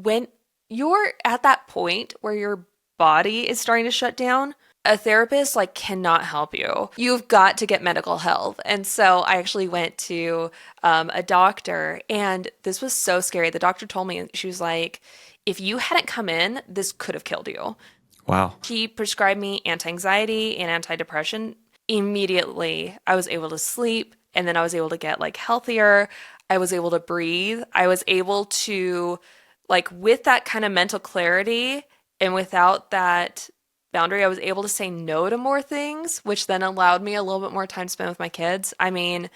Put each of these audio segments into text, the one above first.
when you're at that point where your body is starting to shut down, a therapist like cannot help you. You've got to get medical help. And so I actually went to a doctor, and this was so scary. The doctor told me, she was like, if you hadn't come in, this could have killed you. Wow. She prescribed me anti-anxiety and antidepressant. Immediately, I was able to sleep, and then I was able to get like healthier. I was able to breathe. I was able to, like, with that kind of mental clarity and without that boundary, I was able to say no to more things, which then allowed me a little bit more time to spend with my kids. I mean,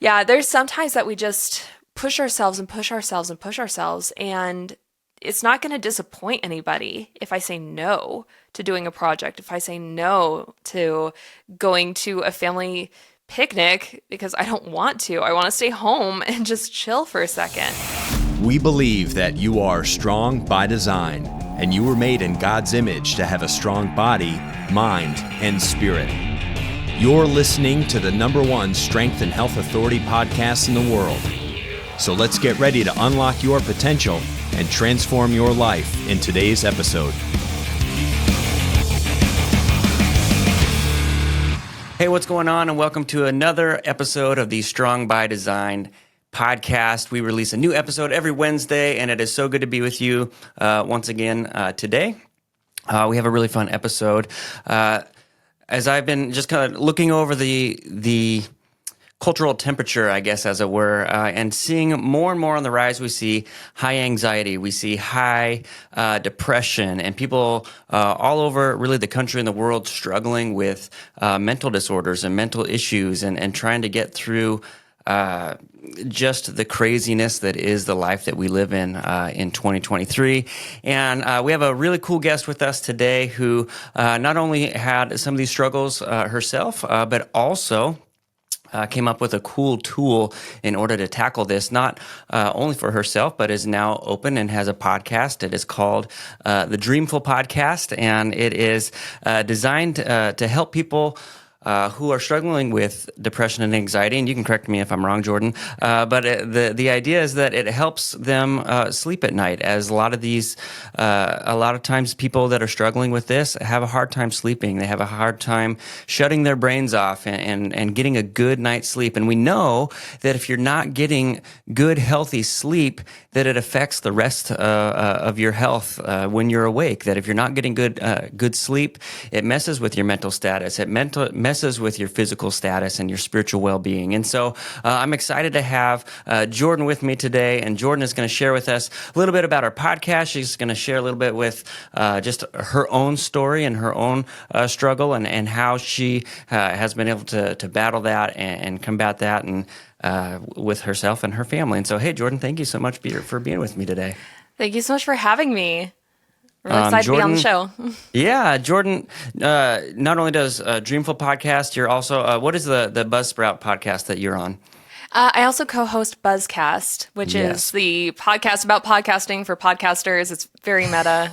yeah, there's sometimes that we just push ourselves and push ourselves and push ourselves, and it's not going to disappoint anybody if I say no to doing a project, if I say no to going to a family picnic because I don't want to. I want to stay home and just chill for a second. We believe that you are strong by design, and you were made in God's image to have a strong body, mind, and spirit. You're listening to the #1 strength and health authority podcast in the world. So let's get ready to unlock your potential and transform your life in today's episode. Hey, what's going on? And welcome to another episode of the Strong by Design podcast. We release a new episode every Wednesday, and it is so good to be with you once again today. We have a really fun episode. As I've been just kind of looking over the cultural temperature, I guess, as it were, and seeing more and more on the rise, we see high anxiety, we see high depression, and people all over really the country and the world struggling with mental disorders and mental issues and trying to get through just the craziness that is the life that we live in 2023. And we have a really cool guest with us today who not only had some of these struggles herself, but also came up with a cool tool in order to tackle this, not only for herself, but is now open and has a podcast. It is called the Dreamful Podcast, and it is designed to help people who are struggling with depression and anxiety, and you can correct me if I'm wrong, Jordan, but the idea is that it helps them sleep at night, as a lot of times people that are struggling with this have a hard time sleeping. They have a hard time shutting their brains off and getting a good night's sleep. And we know that if you're not getting good, healthy sleep, that it affects the rest of your health when you're awake. That if you're not getting good sleep, it messes with your mental status. It messes with your physical status and your spiritual well-being. And so I'm excited to have Jordan with me today, and Jordan is going to share with us a little bit about our podcast. She's going to share a little bit with just her own story and her own struggle and how she has been able to battle that and combat that and with herself and her family. And so, hey, Jordan, thank you so much for being with me today. Thank you so much for having me. Really excited to be on the show. Yeah, Jordan not only does Dreamful Podcast, you're also, what is the Buzzsprout podcast that you're on? I also co-host Buzzcast, which is the podcast about podcasting for podcasters. It's very meta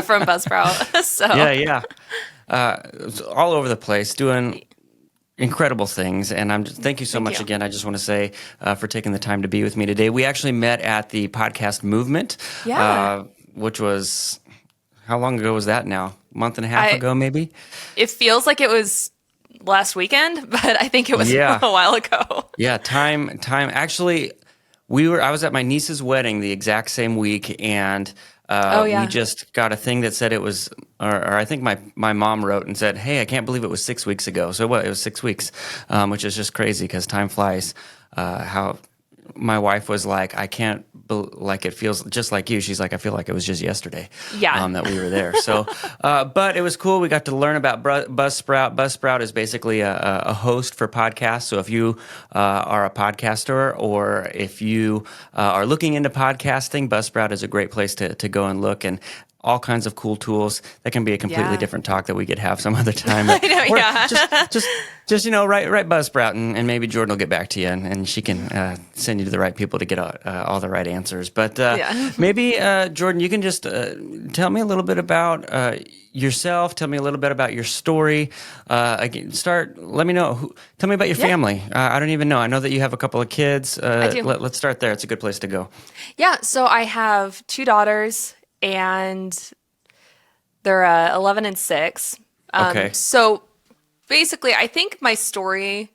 from Buzzsprout. So Yeah. It's all over the place, doing incredible things, and thank you so much again. I just want to say for taking the time to be with me today. We actually met at the podcast movement, which was... How long ago was that now? A month and a half ago, maybe? It feels like it was last weekend, but I think it was a while ago. Yeah, time. Actually, I was at my niece's wedding the exact same week, and we just got a thing that said it was, or I think my mom wrote and said, hey, I can't believe it was 6 weeks ago. So it was 6 weeks, which is just crazy because time flies. How my wife was like, I can't, it feels just like you. She's like, I feel like it was just yesterday that we were there. So, but it was cool. We got to learn about Buzzsprout. Buzzsprout is basically a host for podcasts. So if you are a podcaster or if you are looking into podcasting, Buzzsprout is a great place to go and look. And all kinds of cool tools. That can be a completely Yeah. different talk that we could have some other time. I know, Or yeah. just write Buzzsprout, and maybe Jordan will get back to you, and she can send you to the right people to get all the right answers. But Yeah. maybe Jordan, you can just tell me a little bit about yourself. Tell me a little bit about your story. Again, let me know. Tell me about your Yeah. family. I don't even know. I know that you have a couple of kids. I do. Let's start there. It's a good place to go. Yeah, so I have two daughters, and they're 11 and 6. Okay. So basically, I think my story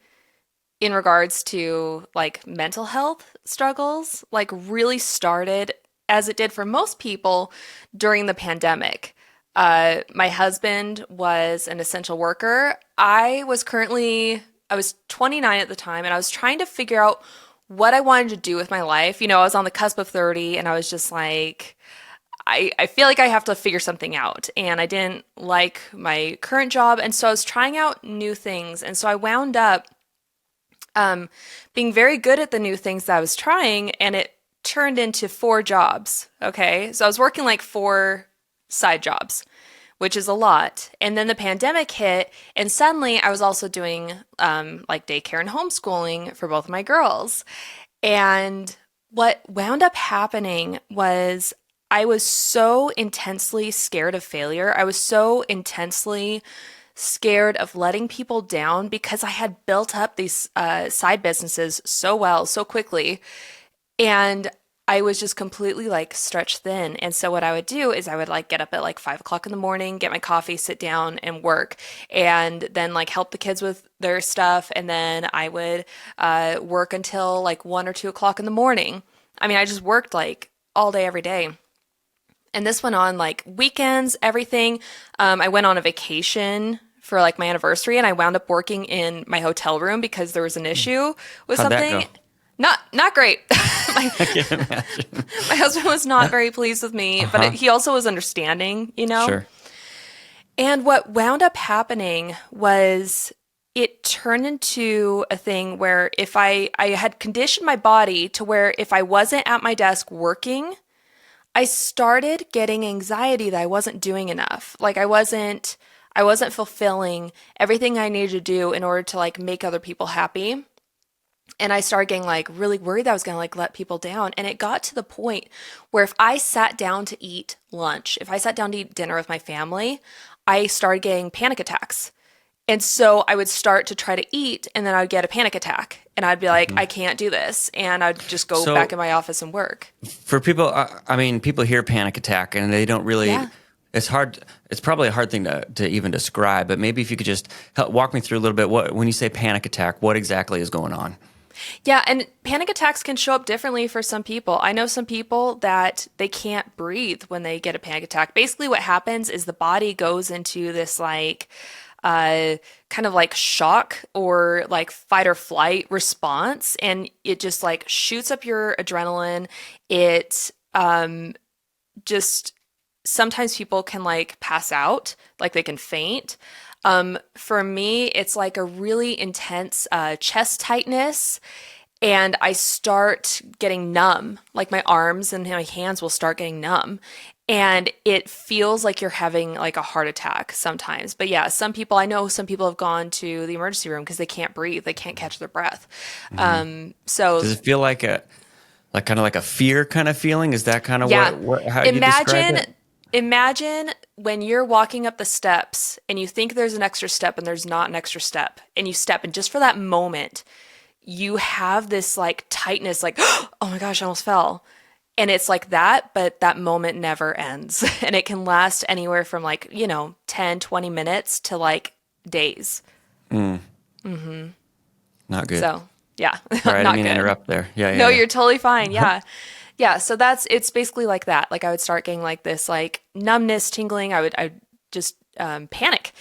in regards to like mental health struggles like really started as it did for most people during the pandemic. My husband was an essential worker. I was 29 at the time, and I was trying to figure out what I wanted to do with my life. I was on the cusp of 30, and I was just like, I feel like I have to figure something out. And I didn't like my current job. And so I was trying out new things. And so I wound up being very good at the new things that I was trying. And it turned into 4 jobs. Okay. So I was working like 4 side jobs, which is a lot. And then the pandemic hit. And suddenly I was also doing like daycare and homeschooling for both of my girls. And what wound up happening was I was so intensely scared of failure. I was so intensely scared of letting people down because I had built up these side businesses so well, so quickly. And I was just completely like stretched thin. And so what I would do is I would like get up at like 5 o'clock in the morning, get my coffee, sit down and work, and then like help the kids with their stuff. And then I would work until like 1 or 2 o'clock in the morning. I mean, I just worked like all day, every day. And this went on like weekends, everything. I went on a vacation for like my anniversary, and I wound up working in my hotel room because there was an issue with How'd that something. go? Not great. my, I can't imagine. my husband was not very pleased with me, but he also was understanding. Sure. And what wound up happening was it turned into a thing where if I had conditioned my body to where if I wasn't at my desk working, I started getting anxiety that I wasn't doing enough. Like I wasn't fulfilling everything I needed to do in order to like make other people happy. And I started getting like really worried that I was going to like let people down. And it got to the point where if I sat down to eat lunch, if I sat down to eat dinner with my family, I started getting panic attacks. And so I would start to try to eat, and then I would get a panic attack, and I'd be like, I can't do this. And I'd just go So- back in my office and work. For people, I mean, people hear panic attack and they don't really. Yeah. It's hard. It's probably a hard thing to even describe. But maybe if you could just walk me through a little bit. When you say panic attack, what exactly is going on? Yeah, and panic attacks can show up differently for some people. I know some people that they can't breathe when they get a panic attack. Basically, what happens is the body goes into this like kind of like shock or like fight or flight response, and it just like shoots up your adrenaline. It just sometimes people can like pass out, like they can faint. For me, it's like a really intense chest tightness, and I start getting numb. Like my arms and my hands will start getting numb, and it feels like you're having like a heart attack sometimes. But yeah, I know some people have gone to the emergency room because they can't breathe, they can't catch their breath. So Does it feel like kind of like a fear kind of feeling? Is that kind of yeah, how you describe it? imagine when you're walking up the steps and you think there's an extra step and there's not an extra step, and you step, and just for that moment, you have this like tightness, like, oh my gosh, I almost fell. And it's like that, but that moment never ends. And it can last anywhere from like, 10, 20 minutes to like days. Not good. So, yeah. Sorry, I not didn't mean to good. interrupt there. Yeah, No, yeah. you're totally fine. Yeah. Yeah. So it's basically like that. Like I would start getting like this like numbness, tingling. I'd just panic.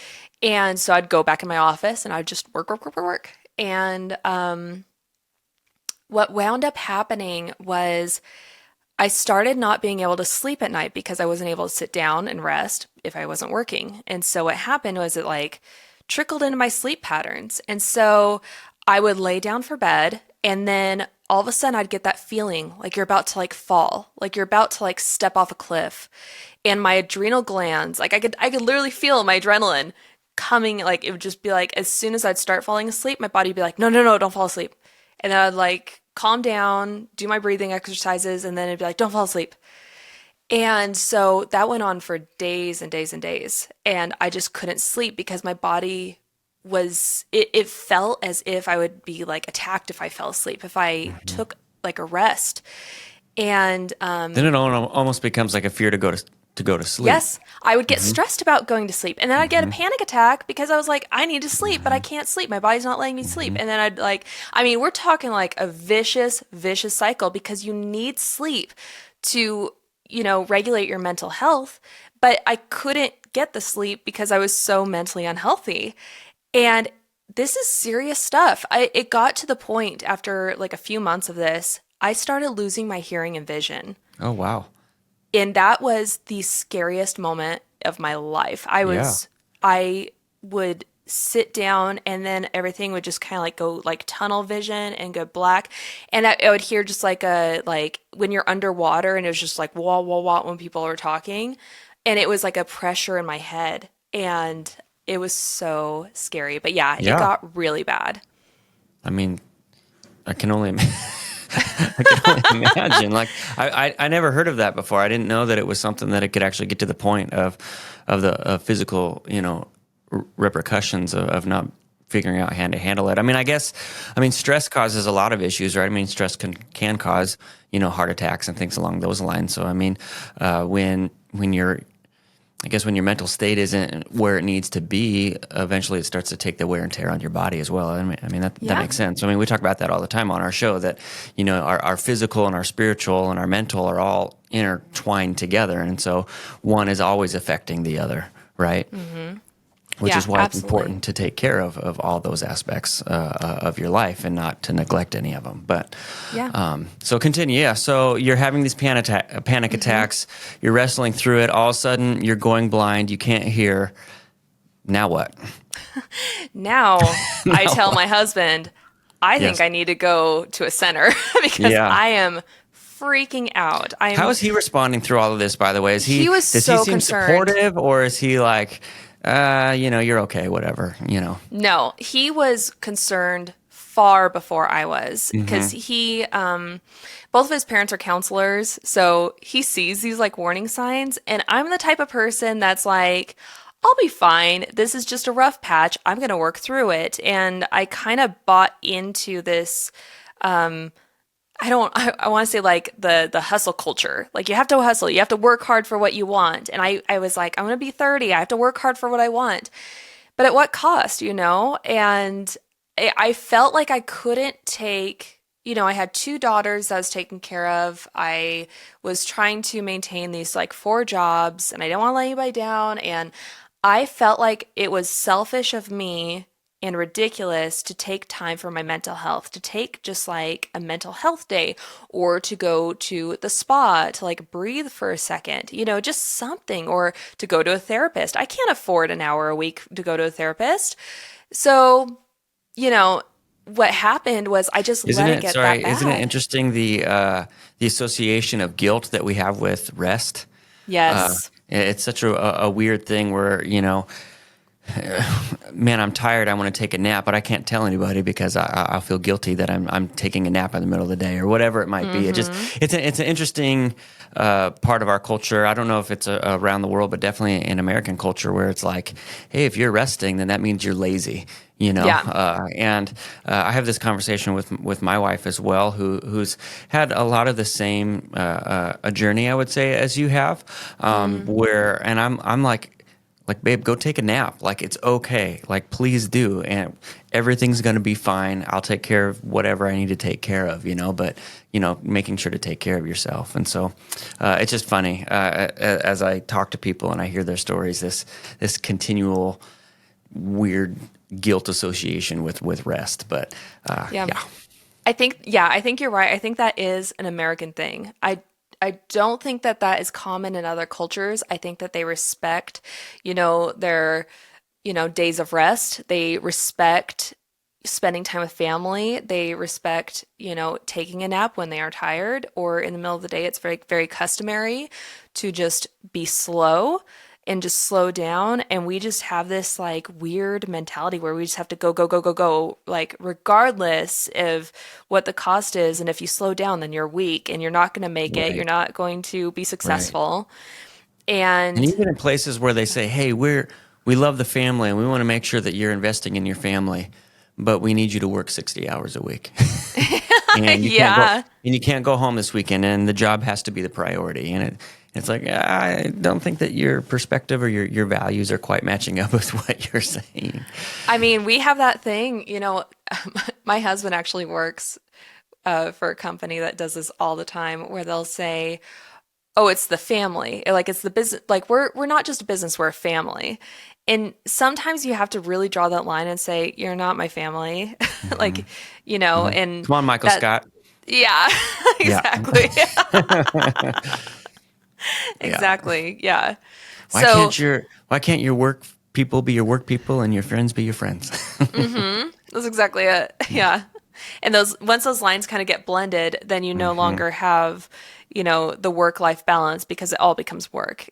And so I'd go back in my office and I'd just work. And what wound up happening was I started not being able to sleep at night because I wasn't able to sit down and rest if I wasn't working. And so what happened was it like trickled into my sleep patterns. And so I would lay down for bed And then all of a sudden I'd get that feeling like you're about to like fall, like you're about to like step off a cliff. And my adrenal glands, like I could literally feel my adrenaline coming, like it would just be like as soon as I'd start falling asleep, my body would be like, no, no, no, don't fall asleep. And then I'd like calm down, do my breathing exercises, and then it'd be like, don't fall asleep. And so that went on for days and days and days. And I just couldn't sleep because my body it felt as if I would be like attacked if I fell asleep, if I took like a rest. And Then it almost becomes like a fear to go to sleep. yes, I would get stressed about going to sleep. And then I'd get a panic attack because I was like, I need to sleep, but I can't sleep. My body's not letting me sleep. And then I'd like, I mean, we're talking like a vicious, vicious cycle because you need sleep to, regulate your mental health. But I couldn't get the sleep because I was so mentally unhealthy. And this is serious stuff. It got to the point after like a few months of this, I started losing my hearing and vision. Oh, wow. And that was the scariest moment of my life. Yeah. I would sit down and then everything would just kind of like go like tunnel vision and go black. And I would hear just like like when you're underwater and it was just like wah, wah, wah when people were talking. And it was like a pressure in my head. And it was so scary. But yeah, it got really bad. I mean, I can only I can only imagine. Like, I never heard of that before. I didn't know that it was something that it could actually get to the point of the physical, repercussions of not figuring out how to handle it. I mean, stress causes a lot of issues, right? I mean, stress can cause, heart attacks and things along those lines. So, I mean, when when your mental state isn't where it needs to be, eventually it starts to take the wear and tear on your body as well. That makes sense. I mean, we talk about that all the time on our show that, our physical and our spiritual and our mental are all intertwined together. And so one is always affecting the other, right? Mm-hmm. Which is why it's important to take care of all those aspects of your life and not to neglect any of them. But so continue. Yeah. So you're having these panic attacks. You're wrestling through it. All of a sudden, you're going blind. You can't hear. Now what? Now I tell my husband, I think I need to go to a center because I am freaking out. How is he responding through all of this, by the way? Does he seem concerned. Supportive, or is he like, you're okay, whatever, No, he was concerned far before I was because he, both of his parents are counselors. So he sees these like warning signs, and I'm the type of person that's like, I'll be fine. This is just a rough patch. I'm going to work through it. And I kind of bought into this, I want to say like the hustle culture. Like you have to hustle. You have to work hard for what you want. And I was like, I'm going to be 30. I have to work hard for what I want. But at what cost, And I felt like I couldn't take, I had two daughters I was taking care of. I was trying to maintain these like 4 jobs and I didn't want to let anybody down. And I felt like it was selfish of me and ridiculous to take time for my mental health, to take just like a mental health day or to go to the spa to like breathe for a second, just something, or to go to a therapist. I can't afford an hour a week to go to a therapist. So, what happened was I just let it get that bad. Isn't it interesting the association of guilt that we have with rest? Yes. It's such a weird thing where, man, I'm tired. I want to take a nap, but I can't tell anybody because I'll feel guilty that I'm taking a nap in the middle of the day or whatever it might be. It's an interesting part of our culture. I don't know if it's around the world, but definitely in American culture where it's like, hey, if you're resting, then that means you're lazy. And I have this conversation with my wife as well, who's had a lot of the same a journey, I would say, as you have, and I'm like, babe, go take a nap. Like, it's okay. Like, please do. And everything's going to be fine. I'll take care of whatever I need to take care of, but, making sure to take care of yourself. And so it's just funny as I talk to people and I hear their stories, this continual weird guilt association with rest. But yeah. I think you're right. I think that is an American thing. I don't think that is common in other cultures. I think that they respect, their, days of rest. They respect spending time with family. They respect, taking a nap when they are tired, or in the middle of the day. It's very, very customary to just be slow and just slow down. And we just have this like weird mentality where we just have to go, go, go, go, go, like regardless of what the cost is. And if you slow down, then you're weak and you're not going to make it. You're Right. not going to be Right. successful. And And even in places where they say, "Hey, we love the family and we want to make sure that you're investing in your family, but we need you to work 60 hours a week." And yeah. you can't go home this weekend, and the job has to be the priority. And it's like, I don't think that your perspective or your values are quite matching up with what you're saying. I mean, we have that thing, my husband actually works for a company that does this all the time where they'll say, "Oh, it's the family." Like it's the business. Like we're not just a business, we're a family. And sometimes you have to really draw that line and say, "You're not my family." Hmm. Like, Hmm. and Come on, Michael that, Scott. yeah, Yeah. exactly. Yeah. Exactly. Yeah. Why So, can't your work people be your work people and your friends be your friends? that's exactly it. Yeah. And once those lines kind of get blended, then you no Hmm. longer have, the work-life balance because it all becomes work,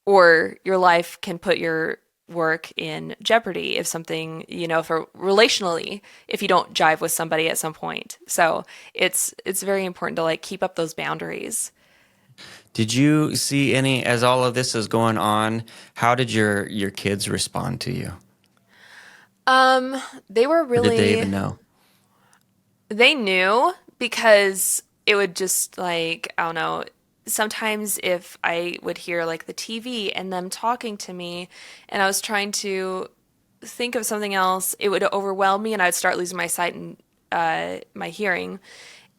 or your life can put your work in jeopardy if something, for relationally, if you don't jive with somebody at some point. So it's very important to like keep up those boundaries. Did you see any, as all of this is going on, how did your kids respond to you? They were Or did they really, even know? they knew because it would just like, I don't know, sometimes if I would hear like the TV and them talking to me and I was trying to think of something else, it would overwhelm me and I'd start losing my sight and my hearing.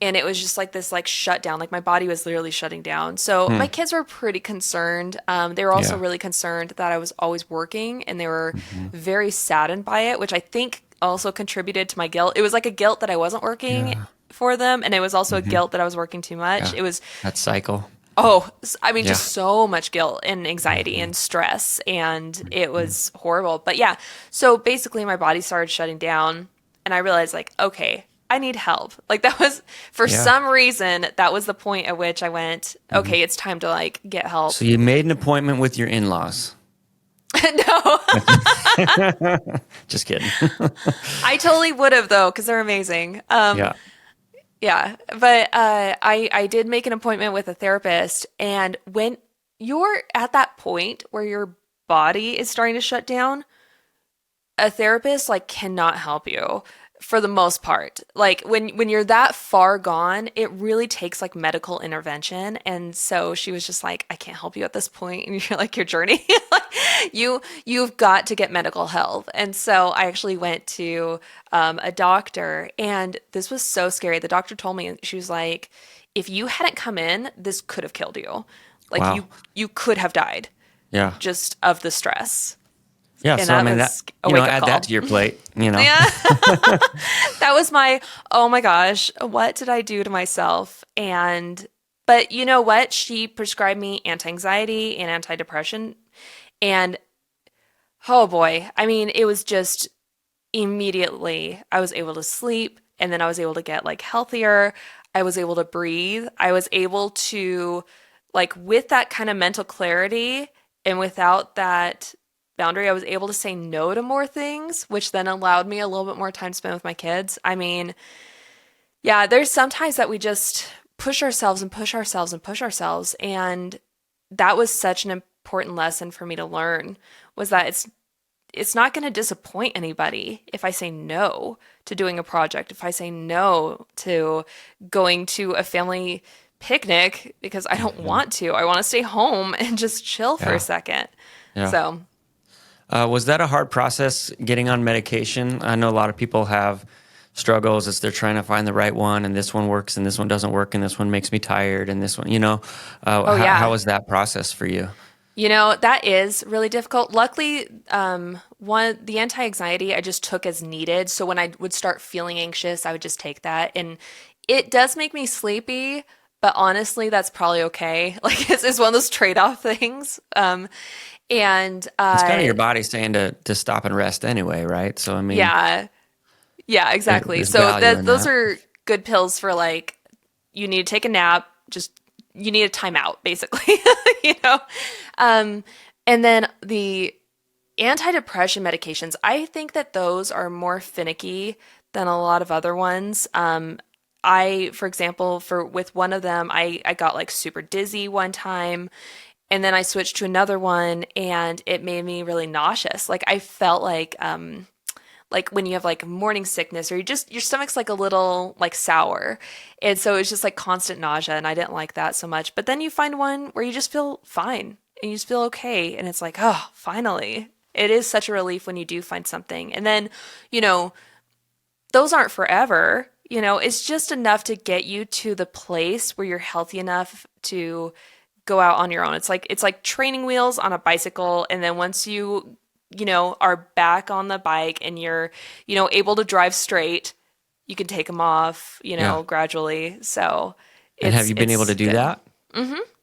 And it was just like this like shutdown, like my body was literally shutting down. So my Hmm. kids were pretty concerned. They were also Yeah. really concerned that I was always working and they were Hmm. very saddened by it, which I think also contributed to my guilt. It was like a guilt that I wasn't working Yeah. for them, and it was also a Hmm. guilt that I was working too much. Yeah. It was, That cycle. I mean, Yeah. just so much guilt and anxiety Hmm. and stress, and it Hmm. was horrible. But yeah, so basically, my body started shutting down, and I realized, like, okay, I need help. Like, that was, for Yeah. some reason, that was the point at which I went, Hmm. okay, it's time to, like, get help. So you made an appointment with your in-laws. No, Just kidding. I totally would have, though, because they're amazing. Yeah. Yeah, but I did make an appointment with a therapist, and when you're at that point where your body is starting to shut down, a therapist like cannot help you for the most part. Like when you're that far gone, it really takes like medical intervention. And so she was just like, I can't help you at this point in your journey. Like you've got to get medical help. And so I actually went to a doctor, and this was so scary. The doctor told me, she was like, if you hadn't come in, this could have killed you. Like Wow. you could have died Yeah. just of the stress. Yeah. And So I that mean that, was a wake up add that call. to your plate. Yeah. That was my, oh my gosh, what did I do to myself? But you know what? She prescribed me anti-anxiety and antidepressant. And oh boy, I mean, it was just immediately I was able to sleep, and then I was able to get like healthier. I was able to breathe. I was able to, like, with that kind of mental clarity and without that boundary, I was able to say no to more things, which then allowed me a little bit more time spent with my kids. I mean, yeah, there's sometimes that we just push ourselves and push ourselves and push ourselves. And that was such an important lesson for me to learn, was that it's not going to disappoint anybody if I say no to doing a project, if I say no to going to a family picnic because I don't Mhm. want to. I want to stay home and just chill for a Yeah. second. Yeah. So, Was that a hard process getting on medication? I know a lot of people have struggles as they're trying to find the right one, and this one works, and this one doesn't work, and this one makes me tired, and this one. oh How yeah. was that process for you? That is really difficult. Luckily, the anti-anxiety I just took as needed. So when I would start feeling anxious, I would just take that, and it does make me sleepy. But honestly, that's probably okay. Like it's one of those trade-off things. And It's kind of your body saying to stop and rest anyway, right? So I mean, yeah, Yeah, exactly. There's So value in those that. are good pills for like you need to take a nap, just you need a timeout, basically. you know? Um, and then the antidepressant medications, I think that those are more finicky than a lot of other ones. For example, for with one of them, I got like super dizzy one time, and then I switched to another one, and it made me really nauseous. Like I felt like when you have like morning sickness or you just your stomach's like a little like sour. And so it's just like constant nausea and I didn't like that so much. But then you find one where you just feel fine and you just feel okay and it's like, "Oh, finally." It is such a relief when you do find something. And then, you know, those aren't forever. You know, it's just enough to get you to the place where you're healthy enough to go out on your own. It's like training wheels on a bicycle, and then once you are back on the bike and you're, able to drive straight, you can take them off, Yeah. gradually. So And have it's you been able it's to do good. that?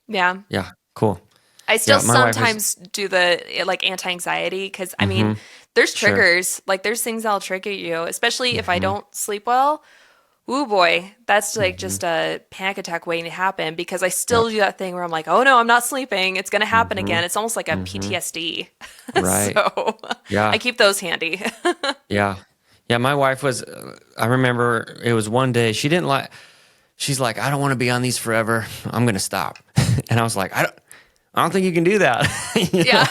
Yeah. Yeah. Cool. I Yeah. still My wife is. sometimes do the like anti-anxiety because I mean, Mm-hmm. there's Sure. triggers, like there's things that'll trigger you, especially if I Mm-hmm. don't sleep well. Ooh boy, that's like Mm-hmm. just a panic attack waiting to happen because I Yep. still do that thing where I'm like, oh no, I'm not sleeping. It's gonna happen Mm-hmm. again. It's almost like a Mm-hmm. PTSD. Right. So I Yeah. keep those handy. Yeah. Yeah. My wife was, I remember it was one day she didn't like, she's like, I don't want to be on these forever. I'm going to stop. And I was like, I don't think you can do that. you Yeah.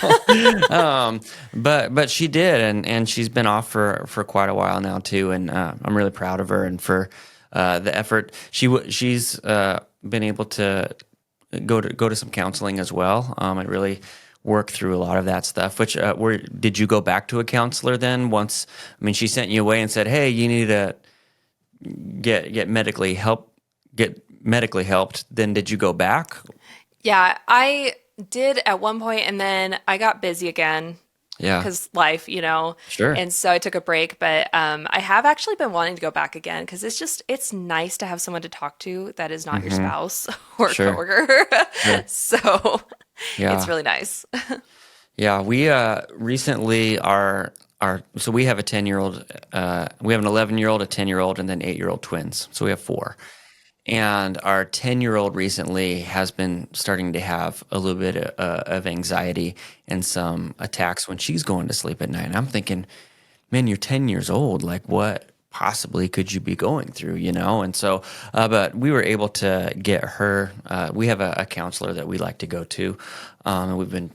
know? But she did. And she's been off for quite a while now too. And, I'm really proud of her and for, the effort. She's been able to go to some counseling as well, and really work through a lot of that stuff. Which where did you go back to a counselor then? Once, I mean, she sent you away and said, "Hey, you need to get medically helped." Then did you go back? Yeah, I did at one point and then I got busy again Yeah, because life, sure. and so I took a break. But I have actually been wanting to go back again because it's nice to have someone to talk to that is not your Mm-hmm. spouse or Sure, coworker. sure. So it's Yeah, really nice. yeah. We recently are so we have a 10-year-old, we have an 11-year-old, a 10-year-old, and then 8-year-old twins. So we have four. And our 10-year-old recently has been starting to have a little bit of anxiety and some attacks when she's going to sleep at night. And I'm thinking, man, you're 10 years old. Like, what possibly could you be going through, you know? And so, but we were able to get her, we have a counselor that we like to go to. And we've been,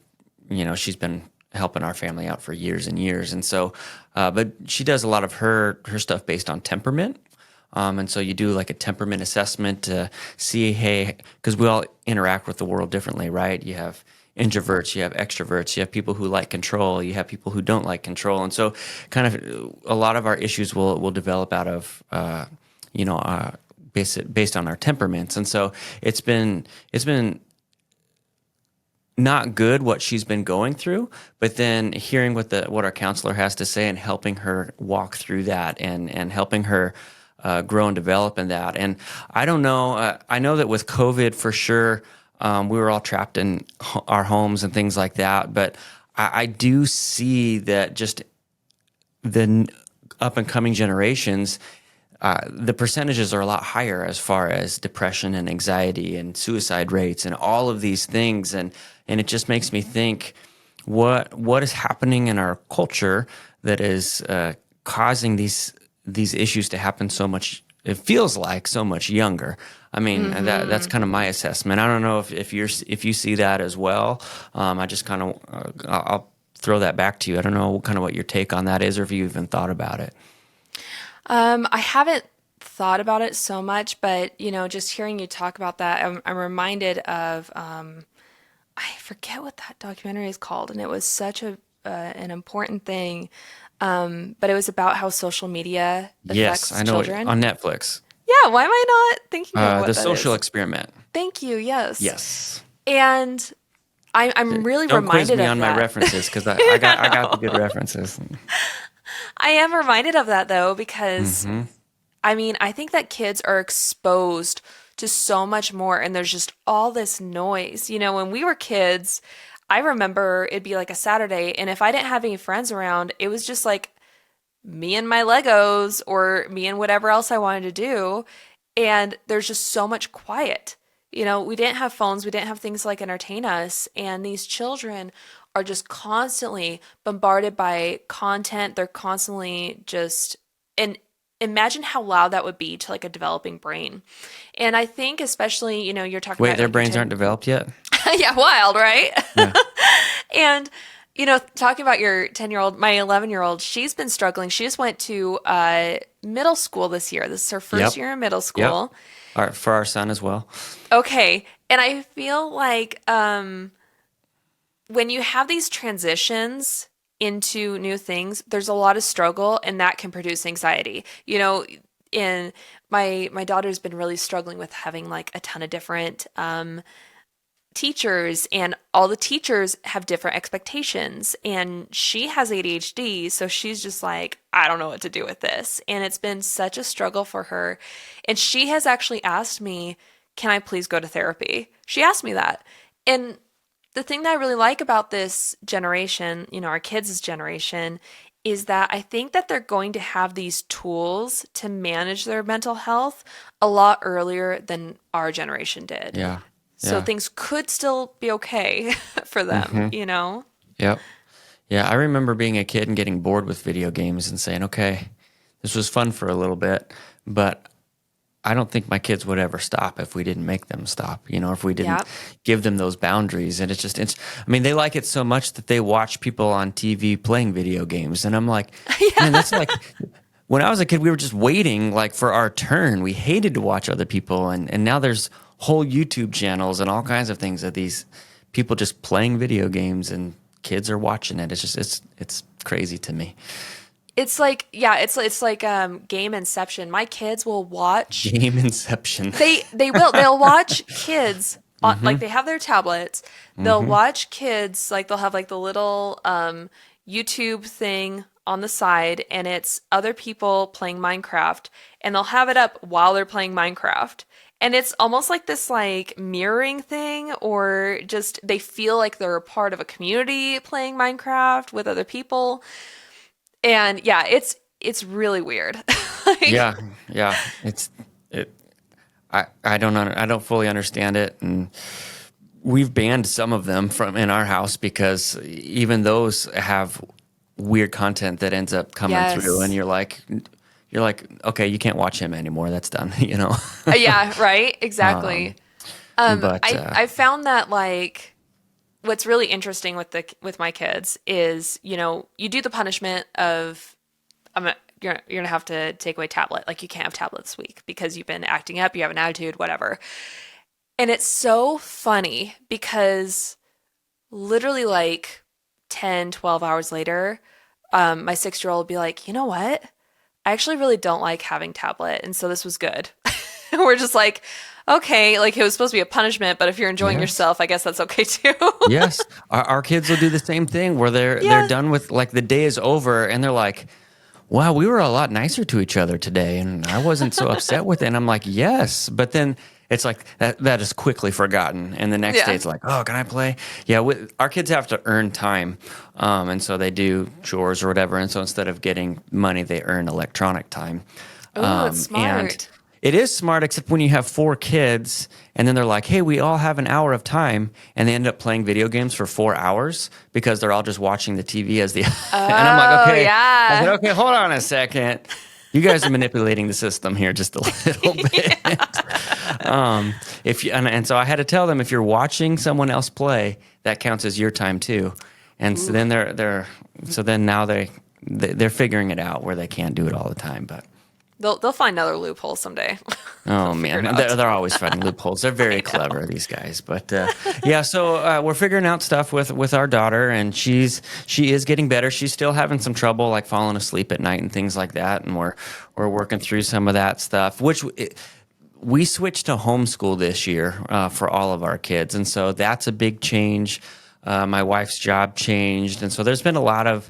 she's been helping our family out for years and years. And so, but she does a lot of her stuff based on temperament. And so you do like a temperament assessment to see, hey, because we all interact with the world differently, right? You have introverts, you have extroverts, you have people who like control, you have people who don't like control. And so kind of a lot of our issues will develop out of, based on our temperaments. And so it's been not good what she's been going through, but then hearing what our counselor has to say and helping her walk through that and helping her grow and develop in that. And I don't know. I know that with COVID, for sure, we were all trapped in our homes and things like that. But I do see that just the up and coming generations, the percentages are a lot higher as far as depression and anxiety and suicide rates and all of these things. And it just makes me think, what is happening in our culture that is causing these issues to happen so much. It feels like so much younger. I mean, that's Hmm. kind of my assessment. I don't know if you see that as well. I just kind of I'll throw that back to you. I don't know kind of what your take on that is, or if you even thought about it. I haven't thought about it so much, but just hearing you talk about that, I'm reminded of I forget what that documentary is called, and it was such an important thing. But it was about how social media Yes, affects I know it children. on Netflix. Yeah, why am I not thinking of The what that Social is? Experiment. Thank you. Yes, Yes. and I'm really Don't quiz reminded me of on my that. references because I I got the good know. references. I am reminded of that though because Hmm. I mean, I think that kids are exposed to so much more, and there's just all this noise. When we were kids, I remember it'd be like a Saturday, and if I didn't have any friends around, it was just like me and my Legos or me and whatever else I wanted to do. And there's just so much quiet. We didn't have phones, we didn't have things like entertain us. And these children are just constantly bombarded by content. They're constantly just, and imagine how loud that would be to like a developing brain. And I think, especially, you're talking Wait, about their like your brains aren't 10, developed yet? yeah, wild, right? Yeah. And, talking about your 10-year-old, my 11-year-old, she's been struggling. She just went to middle school this year. This is her first Yep. year in middle Yep. school. For our son as well. Okay. And I feel like when you have these transitions into new things, there's a lot of struggle and that can produce anxiety. In my daughter's been really struggling with having like a ton of different teachers, and all the teachers have different expectations, and she has ADHD, so she's just like, I don't know what to do with this. And it's been such a struggle for her. And she has actually asked me, can I please go to therapy? She asked me that. And the thing that I really like about this generation, our kids' generation, is that I think that they're going to have these tools to manage their mental health a lot earlier than our generation did. Yeah. So Yeah. things could still be okay for them. Yep. Yeah, I remember being a kid and getting bored with video games and saying, okay, this was fun for a little bit, but I don't think my kids would ever stop if we didn't make them stop, if we didn't Yep. give them those boundaries. And I mean, they like it so much that they watch people on TV playing video games. And I'm like, man, that's like, when I was a kid, we were just waiting like for our turn. We hated to watch other people. And now there's whole YouTube channels and all kinds of things of these people just playing video games and kids are watching it. It's just, it's crazy to me. It's like, yeah, it's like game inception. My kids will watch. Game inception. They'll watch kids on, like they have their tablets. They'll watch kids, like they'll have like the little YouTube thing on the side, and it's other people playing Minecraft, and they'll have it up while they're playing Minecraft. And it's almost like this like mirroring thing, or just they feel like they're a part of a community playing Minecraft with other people. And yeah, it's really weird. Like, Yeah. I don't fully understand it, and we've banned some of them from in our house because even those have weird content that ends up coming Yes. through, and you're like, okay, you can't watch him anymore. That's done. Yeah, right? Exactly. But I found that like what's really interesting with my kids is, you do the punishment of you're gonna have to take away tablet. Like you can't have tablet this week because you've been acting up, you have an attitude, whatever. And it's so funny because literally like 10, 12 hours later, my 6-year-old will be like, you know what? I actually really don't like having tablet, and so this was good. And we're just like, okay, like it was supposed to be a punishment, but if you're enjoying Yes. yourself, I guess that's okay too. yes, our kids will do the same thing where they're Yeah. done with, like, the day is over and they're like, wow, we were a lot nicer to each other today, and I wasn't so upset with it. And I'm like, yes, but then it's like that is quickly forgotten, and the next Yeah. day it's like, oh, can I play? Yeah, our kids have to earn time, and so they do chores or whatever, and so instead of getting money, they earn electronic time. Oh, that's And smart. it is smart, except when you have 4 kids, and then they're like, hey, we all have an hour of time, and they end up playing video games for 4 hours because they're all just watching the TV as the. And I'm like, okay. yeah. I said, okay, hold on a second. You guys are manipulating the system here just a little bit. If you and so I had to tell them, if you're watching someone else play, that counts as your time too. And so then now they're figuring it out where they can't do it all the time, but. They'll find another loophole someday. Oh man, they're always finding loopholes. They're very clever, these guys. But yeah, so we're figuring out stuff with our daughter, and she is getting better. She's still having some trouble, like falling asleep at night and things like that, and we're working through some of that stuff. We switched to homeschool this year for all of our kids, and so that's a big change. My wife's job changed, and so there's been a lot of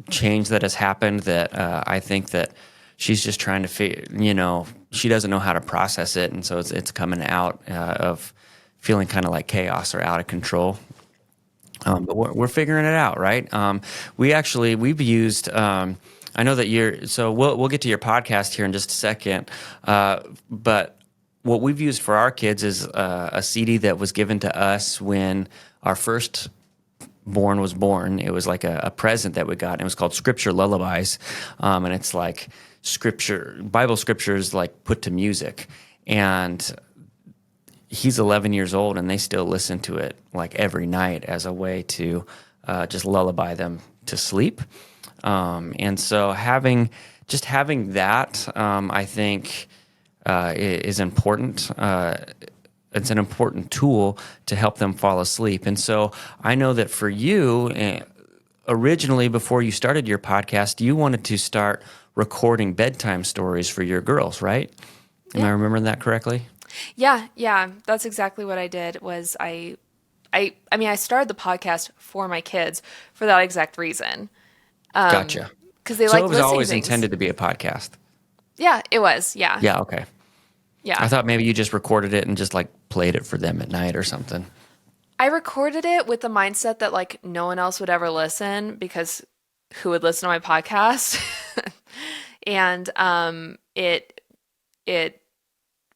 change that has happened that I think that. She's just trying to figure, she doesn't know how to process it. And so it's coming out of feeling kind of like chaos or out of control. But we're figuring it out, right? We've used I know that so we'll get to your podcast here in just a second, but what we've used for our kids is a CD that was given to us when our first born was born. It was like a present that we got, and it was called Scripture Lullabies, and it's like Bible scriptures like put to music, and he's 11 years old, and they still listen to it like every night as a way to just lullaby them to sleep. And so having that, I think, is important. It's an important tool to help them fall asleep. And so I know that for you, originally, before you started your podcast, you wanted to start recording bedtime stories for your girls, right? Am I remembering that correctly? Yeah, that's exactly what I did. I started the podcast for my kids for that exact reason. Gotcha. Because they So like it was listening to always things. intended to be a podcast. Yeah, it was. Yeah, Yeah, okay. I yeah. thought maybe you just recorded it and just like played it for them at night or something. I recorded it with the mindset that like no one else would ever listen because who would listen to my podcast? And it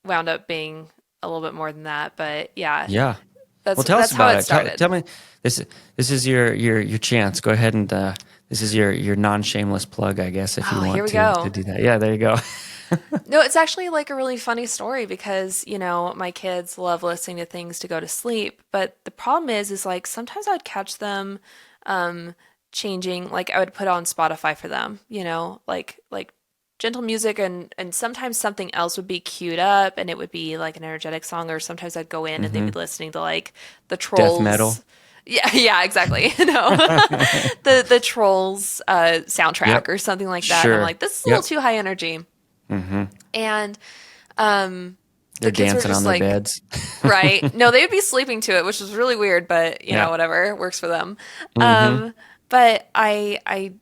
wound up being a little bit more than that, but yeah, Yeah. that's Well, tell us that's how about it it. Tell started. me this is your chance. Go ahead and this is your non-shameless plug, I guess, if you Oh, here want we to go. do that. Yeah, there you go. No, it's actually like a really funny story because, my kids love listening to things to go to sleep, but the problem is like sometimes I'd catch them um changing, like I would put on Spotify for them, like gentle music, and sometimes something else would be queued up and it would be like an energetic song, or sometimes I'd go in and they'd be listening to like the Death metal. Trolls. Yeah, exactly. No. The Trolls soundtrack Yep. or something like that. And I'm Sure. like, this is a little Yep. too high energy. And They're the kids were dancing just on their like, beds. right. No, they would be sleeping to it, which was really weird, but Yeah. whatever, works for them. Mm-hmm. But I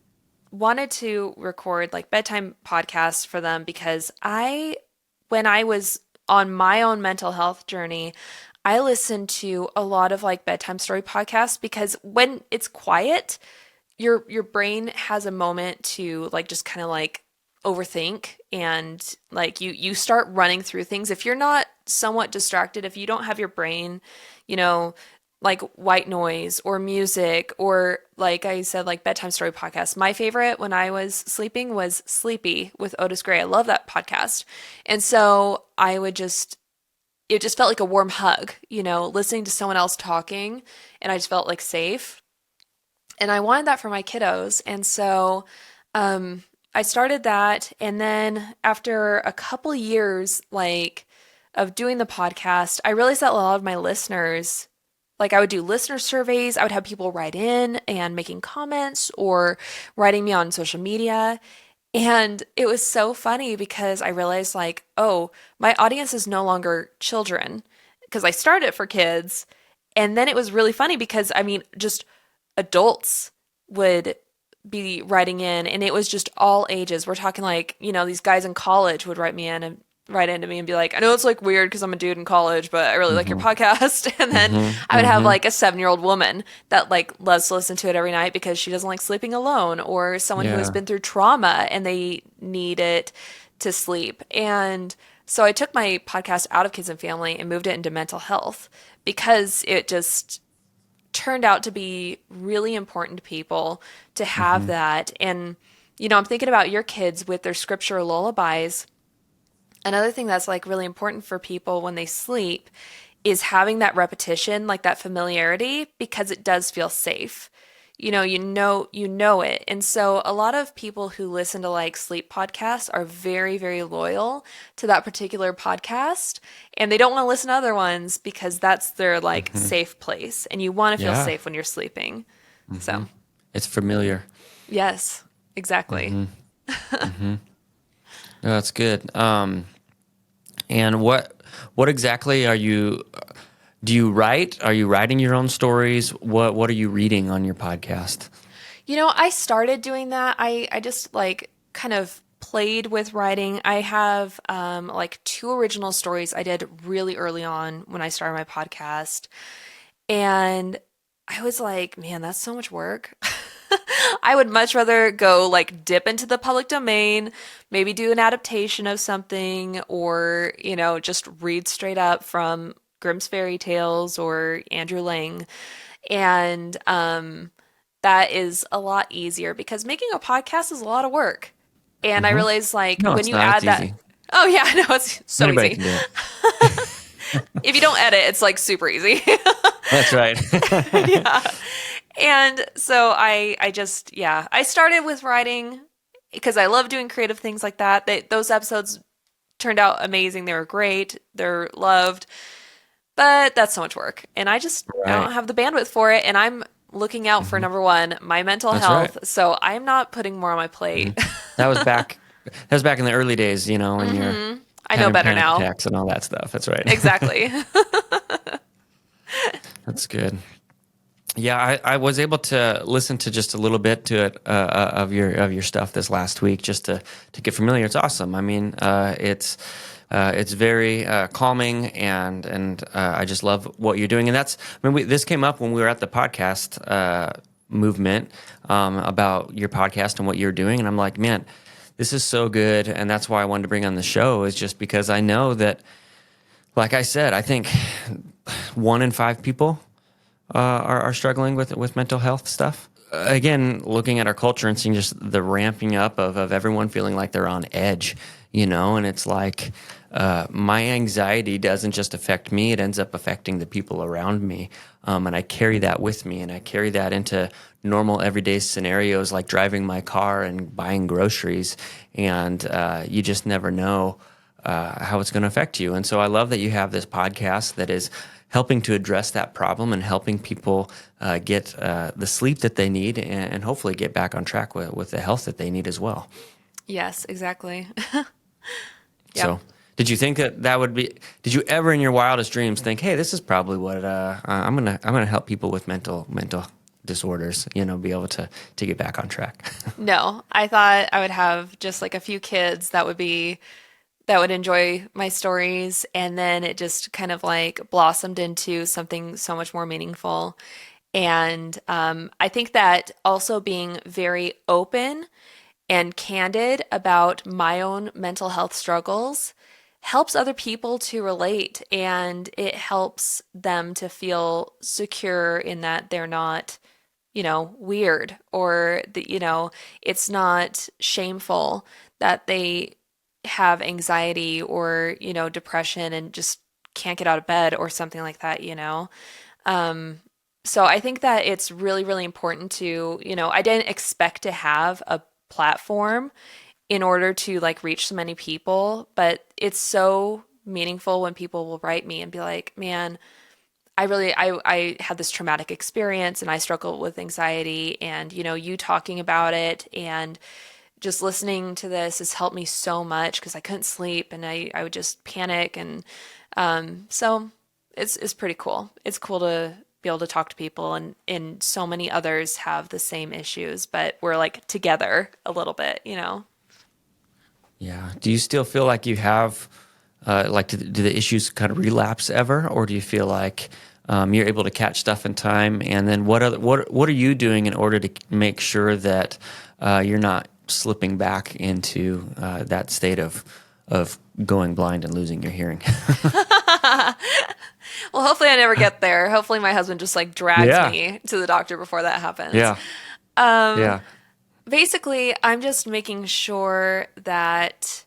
wanted to record like bedtime podcasts for them because when I was on my own mental health journey, I listened to a lot of like bedtime story podcasts because when it's quiet, your brain has a moment to like just kind of like overthink, and like you start running through things if you're not somewhat distracted, if you don't have your brain, you know like white noise or music, or like I said, like bedtime story podcasts. My favorite when I was sleeping was Sleepy with Otis Gray. I love that podcast. And so it just felt like a warm hug, listening to someone else talking, and I just felt like safe. And I wanted that for my kiddos. And so I started that. And then after a couple years, like, of doing the podcast, I realized that a lot of my listeners, like, I would do listener surveys. I would have people write in and making comments or writing me on social media. And it was so funny because I realized, like, oh, my audience is no longer children because I started it for kids. And then it was really funny because, I mean, just adults would be writing in, and it was just all ages. We're talking like, these guys in college would write into me and be like, I know it's like weird because I'm a dude in college, but I really like your Mm-hmm. podcast. And then I would have Mm-hmm. like a 7-year-old woman that like loves to listen to it every night because she doesn't like sleeping alone, or someone who has Yeah. been through trauma and they need it to sleep. And so I took my podcast out of kids and family and moved it into mental health because it just turned out to be really important to people to have Mm-hmm. that. And, I'm thinking about your kids with their scripture lullabies. Another thing that's like really important for people when they sleep is having that repetition, like that familiarity, because it does feel safe. You know it. And so a lot of people who listen to like sleep podcasts are very, very loyal to that particular podcast, and they don't want to listen to other ones because that's their like Mm-hmm. safe place. And you want to feel Yeah. safe when you're sleeping. Mm-hmm. So, It's familiar. yes, exactly. Mm-hmm. Mm-hmm. No, that's good. And what exactly do you write? Are you writing your own stories? What are you reading on your podcast? I started doing that. I just like kind of played with writing. I have like 2 original stories I did really early on when I started my podcast. And I was like, man, that's so much work. I would much rather go like dip into the public domain, maybe do an adaptation of something, or, just read straight up from Grimm's Fairy Tales or Andrew Lang. And that is a lot easier because making a podcast is a lot of work. And I Hmm. realized like No, when it's you not. It's add that, easy. oh yeah, I know it's so Anybody easy. can do it. If you don't edit, it's like super easy. That's right. Yeah. And so I just, yeah, I started with writing because I love doing creative things like that. Those episodes turned out amazing. They were great. They're loved, but that's so much work. And I Right. don't have the bandwidth for it. And I'm looking out for Hmm. number one, my mental That's right. health. So I'm not putting more on my Hmm. plate. That was back. That was back in the early days, when you're I know having better panic now. attacks and all that stuff. That's right. Exactly. That's good. Yeah, I was able to listen to just a little bit to it of your stuff this last week, just to get familiar. It's awesome. I mean, it's very calming, and I just love what you're doing. And this came up when we were at the podcast movement about your podcast and what you're doing, and I'm like, man, this is so good, and that's why I wanted to bring on the show, is just because I know that, like I said, I think 1 in 5 people are struggling with mental health stuff. Again, looking at our culture and seeing just the ramping up of everyone feeling like they're on edge, and it's like my anxiety doesn't just affect me, it ends up affecting the people around me. And I carry that with me, and I carry that into normal everyday scenarios like driving my car and buying groceries. And you just never know how it's going to affect you. And so I love that you have this podcast that is helping to address that problem and helping people get the sleep that they need, and hopefully get back on track with the health that they need as well. Yes, exactly. Yep. So, did you think that would be? Did you ever, in your wildest dreams, think, "Hey, this is probably what I'm gonna help people with mental disorders, be able to get back on track." No, I thought I would have just like a few kids that would enjoy my stories, and then it just kind of like blossomed into something so much more meaningful. And I think that also being very open and candid about my own mental health struggles helps other people to relate, and it helps them to feel secure in that they're not, weird, or it's not shameful that they have anxiety or, depression and just can't get out of bed or something like that. So I think that it's really, really important to, I didn't expect to have a platform in order to like reach so many people, but it's so meaningful when people will write me and be like, man, I had this traumatic experience and I struggle with anxiety, and you talking about it and just listening to this has helped me so much because I couldn't sleep and I would just panic, and so it's pretty cool. It's cool to be able to talk to people, and so many others have the same issues, but we're like together a little bit. Yeah. Do you still feel like you have, do the issues kind of relapse ever, or do you feel like you're able to catch stuff in time? And then what are you doing in order to make sure that you're not slipping back into that state of going blind and losing your hearing? Well, hopefully I never get there. Hopefully my husband just like drags Yeah. me to the doctor before that happens. Yeah. Yeah. Basically, I'm just making sure that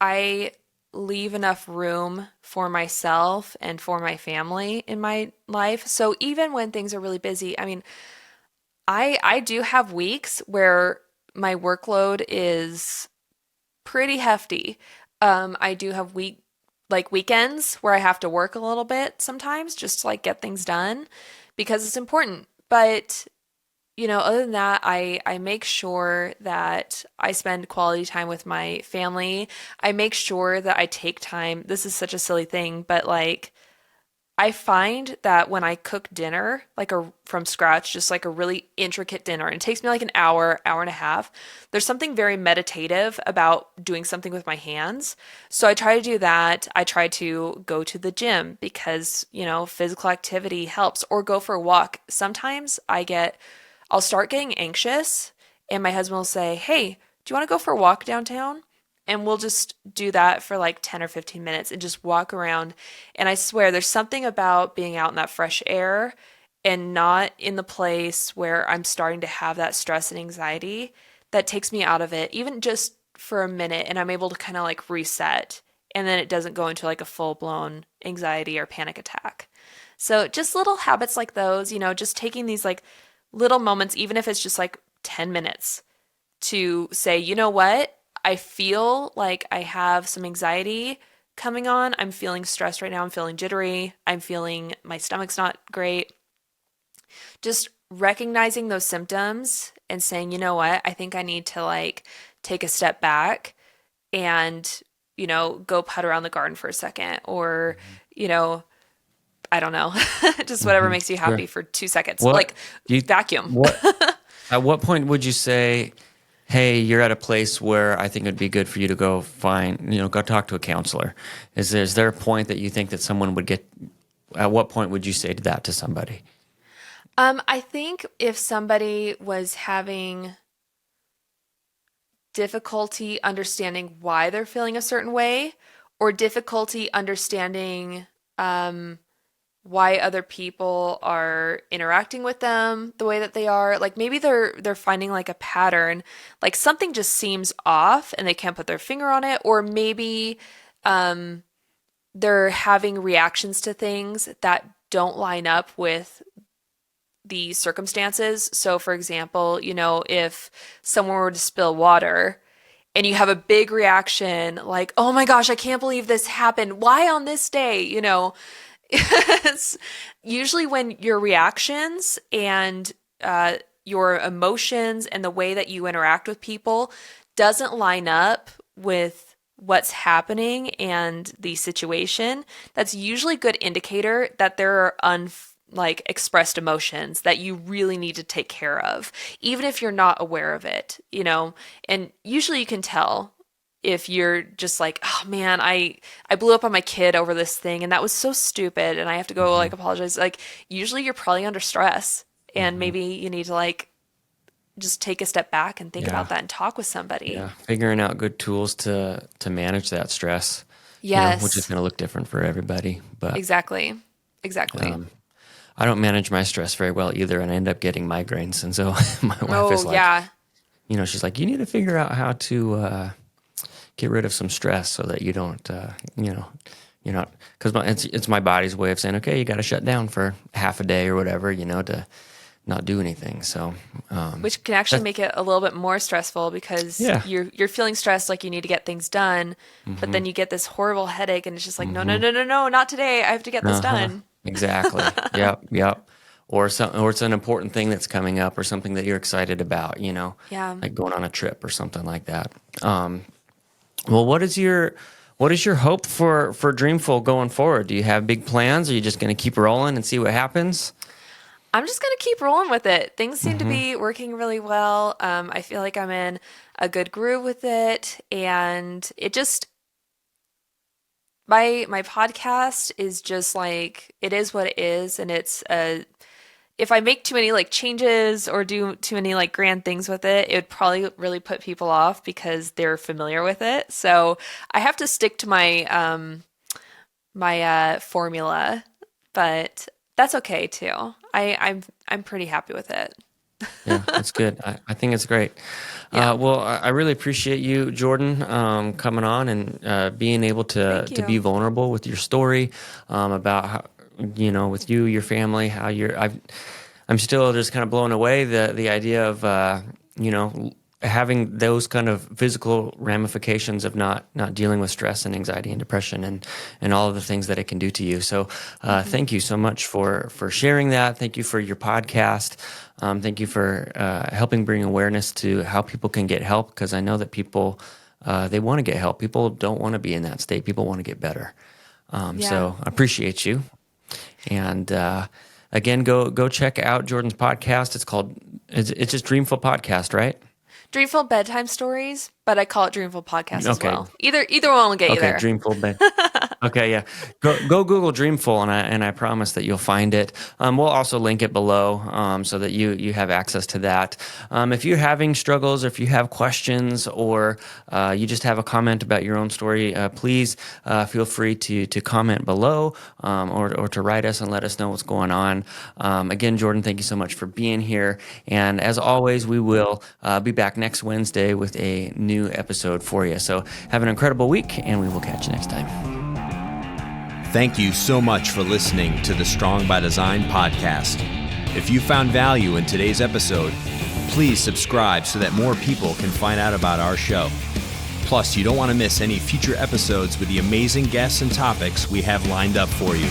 I leave enough room for myself and for my family in my life. So even when things are really busy, I mean, I do have weeks where my workload is pretty hefty. I do have weekends where I have to work a little bit sometimes just to like get things done because it's important. But other than that, I make sure that I spend quality time with my family. I make sure that I take time. This is such a silly thing, but like I find that when I cook dinner, like from scratch, just like a really intricate dinner, and it takes me like an hour, hour and a half, there's something very meditative about doing something with my hands. So I try to do that. I try to go to the gym because, physical activity helps, or go for a walk. Sometimes I'll start getting anxious, and my husband will say, "Hey, do you want to go for a walk downtown?" And we'll just do that for like 10 or 15 minutes and just walk around. And I swear there's something about being out in that fresh air and not in the place where I'm starting to have that stress and anxiety that takes me out of it, even just for a minute, and I'm able to kind of like reset. And then it doesn't go into like a full blown anxiety or panic attack. So just little habits like those, just taking these like little moments, even if it's just like 10 minutes, to say, you know what? I feel like I have some anxiety coming on. I'm feeling stressed right now. I'm feeling jittery. I'm feeling my stomach's not great. Just recognizing those symptoms and saying, you know what? I think I need to like take a step back and, go put around the garden for a second or, you know, I don't know, just whatever makes you Sure. happy for 2 seconds, What like do you vacuum. what at what point would you say, hey, you're at a place where I think it'd be good for you to go go talk to a counselor? Is there a point that you think that someone would get? At what point would you say that to somebody? I think if somebody was having difficulty understanding why they're feeling a certain way or difficulty understanding why other people are interacting with them the way that they are, like maybe they're finding like a pattern, like something just seems off and they can't put their finger on it, or maybe um they're having reactions to things that don't line up with the circumstances. So, for example, if someone were to spill water and you have a big reaction like, oh my gosh, I can't believe this happened. Why on this day? It's usually when your reactions and your emotions and the way that you interact with people doesn't line up with what's happening and the situation, that's usually a good indicator that there are like expressed emotions that you really need to take care of, even if you're not aware of it. And usually you can tell if you're just like, oh man, I blew up on my kid over this thing and that was so stupid and I have to go Hmm. like apologize. Like usually you're probably under stress and Hmm. maybe you need to like just take a step back and think Yeah, about that and talk with somebody. yeah. Figuring out good tools to manage that stress, which is Yes, going to look different for everybody. But exactly. Exactly. um, I don't manage my stress very well either, and I end up getting migraines. And so my wife is Oh, like, yeah. she's like, you need to figure out how to get rid of some stress so that you don't, you're not, because it's my body's way of saying, okay, you got to shut down for half a day or whatever, to not do anything. So, Which can actually that, make it a little bit more stressful because yeah. you're feeling stressed like you need to get things done, but Hmm. then you get this horrible headache and it's just like, no, no, Hmm. no, no, no, not today. I have to get this Uh-huh. done. Exactly. Yep. Yep. Or it's an important thing that's coming up or something that you're excited about, Yeah. like going on a trip or something like that. Well, what is your hope for Dreamful going forward? Do you have big plans? Or are you just going to keep rolling and see what happens? I'm just going to keep rolling with it. Things seem to Hmm. be working really well. I feel like I'm in a good groove with it. And it just, my podcast is just like, it is what it is. And if I make too many like changes or do too many like grand things with it, it would probably really put people off because they're familiar with it. So I have to stick to my formula, but that's okay too. I'm pretty happy with it. Yeah, that's good. I think it's great. Yeah. Well, I really appreciate you, Jordan, coming on and being able to Thank to be you. vulnerable with your story about how, with you, your family, how I'm still just kind of blown away the idea of you know having those kind of physical ramifications of not dealing with stress and anxiety and depression and all of the things that it can do to you. So Hmm. thank you so much for sharing that. Thank you for your podcast. Thank you for helping bring awareness to how people can get help, because I know that people they want to get help. People don't want to be in that state. People want to get better. Yeah. So I appreciate you. And again, go check out Jordan's podcast. It's just Dreamful Podcast, right? Dreamful bedtime stories. But I call it Dreamful Podcast as Okay. well. Either one will get you Okay, there. Dreamful Bed. Okay, yeah. Go Google Dreamful, and I promise that you'll find it. We'll also link it below so that you have access to that. If you're having struggles, or if you have questions, or you just have a comment about your own story, please feel free to comment below or to write us and let us know what's going on. Again, Jordan, thank you so much for being here. And as always, we will be back next Wednesday with a new episode for you. So have an incredible week, and we will catch you next time. Thank you so much for listening to the Strong by Design podcast. If you found value in today's episode, please subscribe so that more people can find out about our show. Plus, you don't want to miss any future episodes with the amazing guests and topics we have lined up for you.